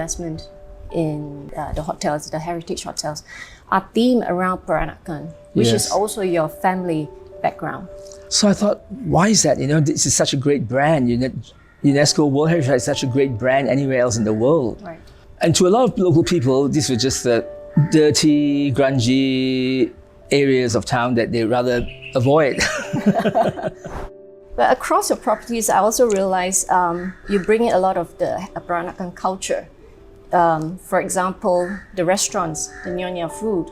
investment in the hotels, the heritage hotels, are themed around Peranakan, which is also your family background. So I thought, why is that? This is such a great brand. UNESCO World Heritage is such a great brand anywhere else in the world. Right. And to a lot of local people, these were just the dirty, grungy areas of town that they rather avoid. But across your properties, I also realized you bring in a lot of the Peranakan culture. For example, the restaurants, the Nyonya food.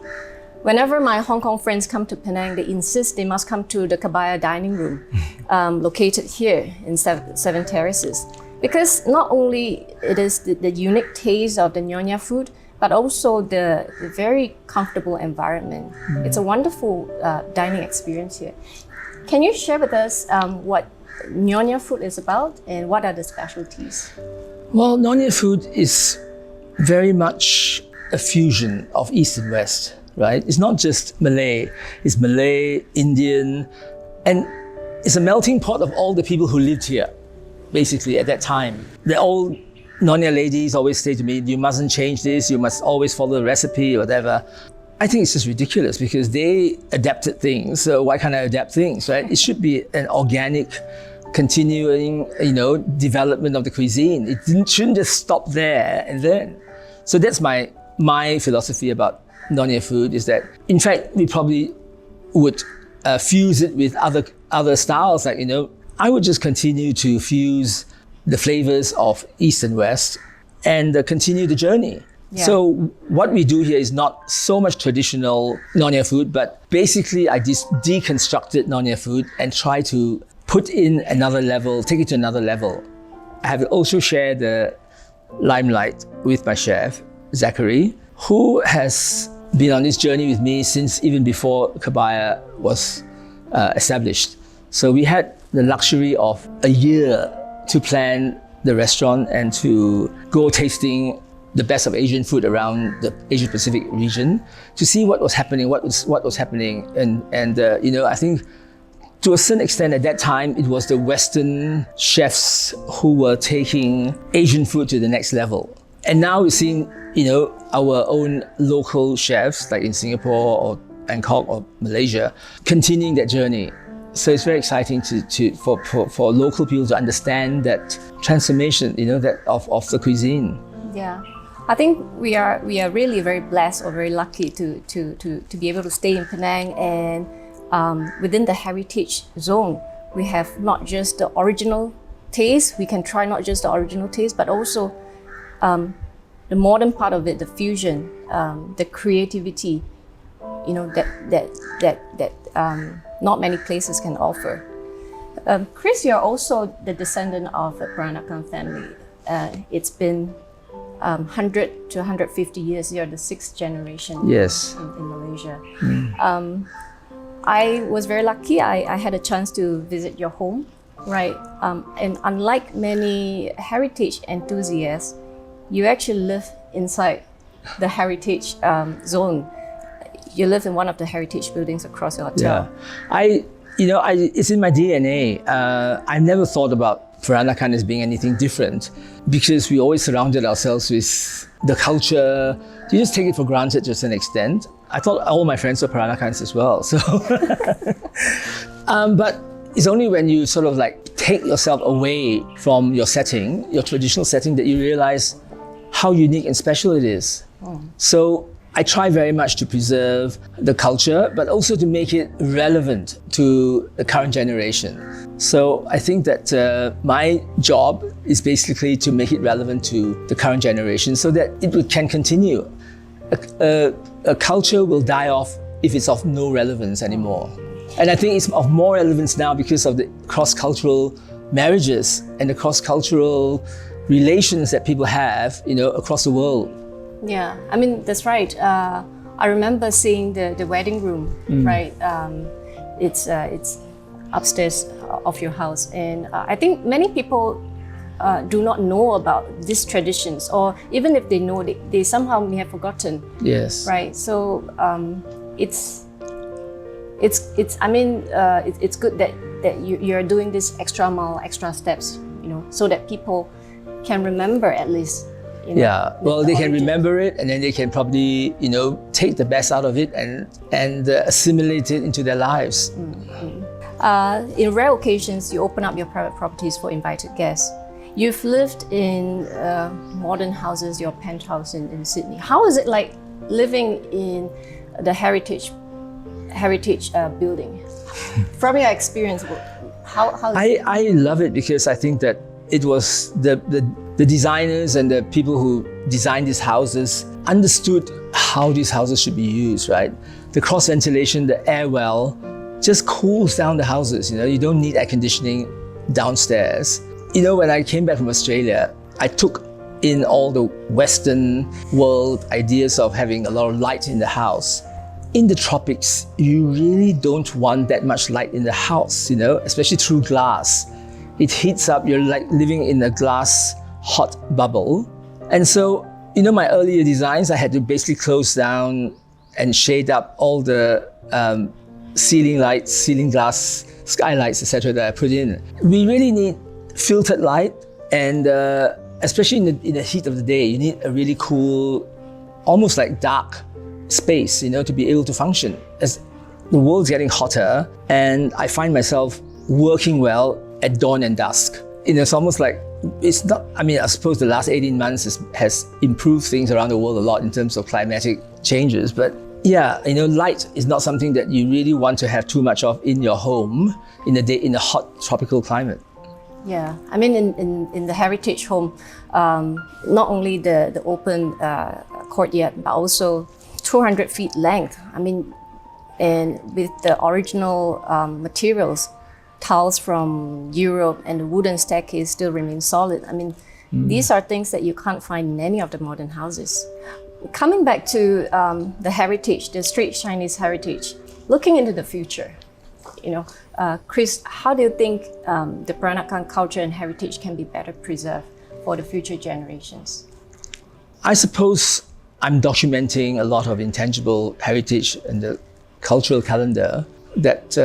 Whenever my Hong Kong friends come to Penang, they insist they must come to the Kabaya dining room, located here in Seven Terraces. Because not only it is the unique taste of the Nyonya food, but also the very comfortable environment. It's a wonderful dining experience here. Can you share with us what Nyonya food is about and what are the specialties? Well, Nyonya food is very much a fusion of East and West, right? It's not just Malay, it's Malay, Indian, and it's a melting pot of all the people who lived here, basically, at that time. The old Nyonya ladies always say to me, you mustn't change this, you must always follow the recipe or whatever. I think it's just ridiculous because they adapted things, so why can't I adapt things, right? It should be an organic, continuing, development of the cuisine. It shouldn't just stop there and then. So that's my philosophy about Nyonya food, is that, in fact, we probably would fuse it with other styles. Like, I would just continue to fuse the flavors of East and West and continue the journey. Yeah. So what we do here is not so much traditional Nyonya food, but basically I just deconstructed Nyonya food and try to put in another level, take it to another level. I have also shared the limelight with my chef, Zachary, who has been on this journey with me since even before Kabaya was established. So we had the luxury of a year to plan the restaurant and to go tasting the best of Asian food around the Asia Pacific region to see what was happening, and I think to a certain extent at that time it was the Western chefs who were taking Asian food to the next level. And now we're seeing our own local chefs, like in Singapore or Bangkok or Malaysia, continuing that journey. So it's very exciting for local people to understand that transformation, that of the cuisine. Yeah, I think we are really very blessed or very lucky to be able to stay in Penang, and within the heritage zone, we have not just the original taste. We can try not just the original taste, but also the modern part of it, the fusion, the creativity, that not many places can offer. Chris, you're also the descendant of a Peranakan family. It's been 100 to 150 years. You're the 6th generation. Yes. in Malaysia. I was very lucky. I had a chance to visit your home, right? And unlike many heritage enthusiasts, you actually live inside the heritage zone. You live in one of the heritage buildings across your hotel. Yeah, it's in my DNA. I never thought about Peranakan as being anything different because we always surrounded ourselves with the culture. You just take it for granted to an extent. I thought all my friends were Peranakans as well. So, but it's only when you sort of like take yourself away from your setting, your traditional setting, that you realize how unique and special it is. So I try very much to preserve the culture, but also to make it relevant to the current generation. So I think that my job is basically to make it relevant to the current generation so that it can continue. A culture will die off if it's of no relevance anymore. And I think it's of more relevance now because of the cross-cultural marriages and the cross-cultural relations that people have, across the world. Yeah, I mean, that's right. I remember seeing the wedding room, right? It's upstairs of your house. And I think many people do not know about these traditions, or even if they know, they somehow may have forgotten. Yes. Right. So it's good that you're doing this extra mile, extra steps, so that people can remember at least You know, Yeah, well, they can origin. remember it, and then they can probably, take the best out of it and assimilate it into their lives. In rare occasions, you open up your private properties for invited guests. You've lived in modern houses, your penthouse in Sydney. How is it like living in the heritage building? From your experience, how is it? I love it because I think that it was the designers and the people who designed these houses understood how these houses should be used, right? The cross ventilation, the air well, just cools down the houses. You don't need air conditioning downstairs. When I came back from Australia, I took in all the Western world ideas of having a lot of light in the house. In the tropics, you really don't want that much light in the house, especially through glass. It heats up, you're like living in a glass hot bubble. And so, my earlier designs, I had to basically close down and shade up all the ceiling lights, ceiling glass, skylights, etc. that I put in. We really need filtered light, and especially in the heat of the day, you need a really cool, almost like dark space, to be able to function. As the world's getting hotter, and I find myself working well at dawn and dusk. It's almost like, it's not, I suppose the last 18 months has improved things around the world a lot in terms of climatic changes, but yeah, light is not something that you really want to have too much of in your home in a hot tropical climate. Yeah, in the heritage home, not only the open courtyard, but also 200 feet length. And with the original materials, tiles from Europe, and the wooden staircase still remains solid. These are things that you can't find in any of the modern houses. Coming back to the heritage, the straight Chinese heritage, looking into the future, Chris, how do you think the Peranakan culture and heritage can be better preserved for the future generations? I suppose I'm documenting a lot of intangible heritage and the cultural calendar that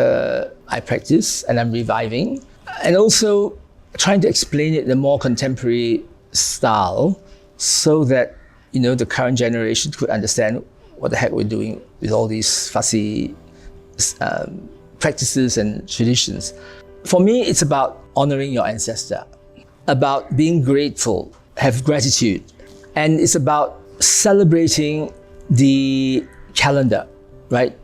I practice and I'm reviving, and also trying to explain it in a more contemporary style so that the current generation could understand what the heck we're doing with all these fussy practices and traditions. For me, it's about honoring your ancestor, about being grateful, have gratitude, and it's about celebrating the calendar, right?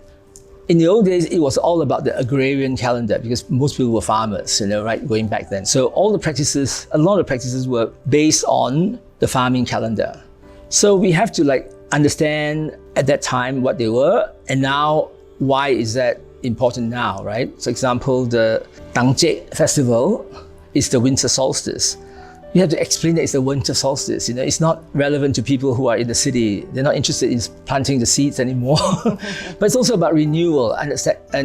In the old days, it was all about the agrarian calendar because most people were farmers, right, going back then. So a lot of the practices were based on the farming calendar. So we have to understand at that time what they were, and now why is that important now, right? For example, the Tangche festival is the winter solstice. You have to explain that it's the winter solstice. It's not relevant to people who are in the city. They're not interested in planting the seeds anymore. But it's also about renewal, and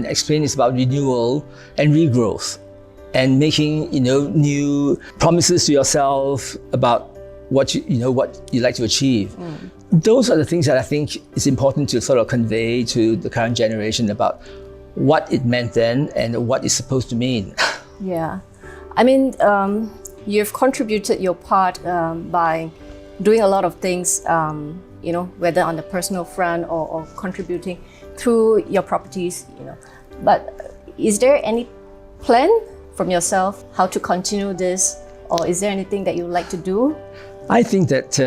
explain it's about renewal and regrowth, and making new promises to yourself about what you like to achieve. Those are the things that I think is important to sort of convey to the current generation about what it meant then and what it's supposed to mean. Yeah, you've contributed your part by doing a lot of things, whether on the personal front or contributing through your properties, But is there any plan from yourself how to continue this, or is there anything that you would like to do? I think that,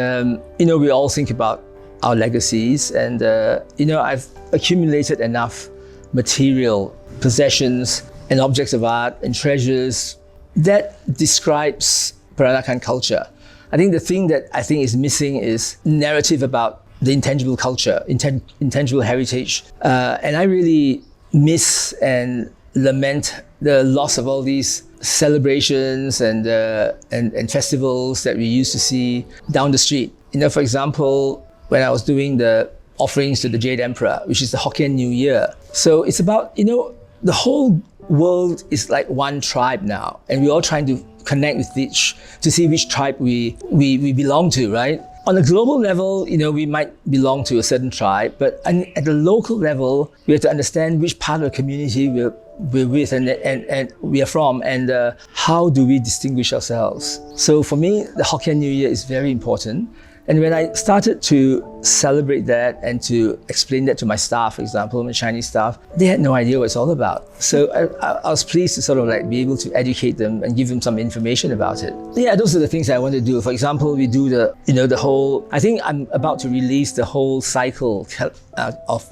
we all think about our legacies, and, I've accumulated enough material possessions and objects of art and treasures that describes Peranakan culture. I think the thing that I think is missing is narrative about the intangible culture, intangible heritage. And I really miss and lament the loss of all these celebrations and festivals that we used to see down the street. For example, when I was doing the offerings to the Jade Emperor, which is the Hokkien New Year. So it's about, the whole world is like one tribe now, and we're all trying to connect with to see which tribe we belong to, right? On a global level, we might belong to a certain tribe, but at the local level, we have to understand which part of the community we're with and we are from, and how do we distinguish ourselves. So for me, the Hokkien New Year is very important. And when I started to celebrate that and to explain that to my staff, for example, my Chinese staff, they had no idea what it's all about. So I was pleased to sort of like be able to educate them and give them some information about it. Yeah, those are the things I want to do. For example, we do the whole, I think I'm about to release the whole cycle of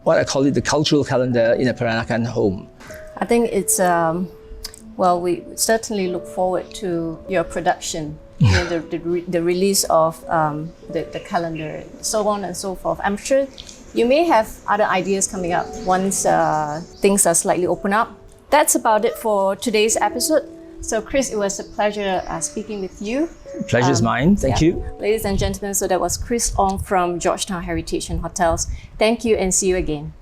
what I call it, the cultural calendar in a Peranakan home. I think it's, well, we certainly look forward to your production. The release of the calendar, so on and so forth. I'm sure you may have other ideas coming up once things are slightly open up. That's about it for today's episode. So Chris, it was a pleasure speaking with you. Pleasure's mine. Thank you. Ladies and gentlemen, so that was Chris Ong from Georgetown Heritage and Hotels. Thank you and see you again.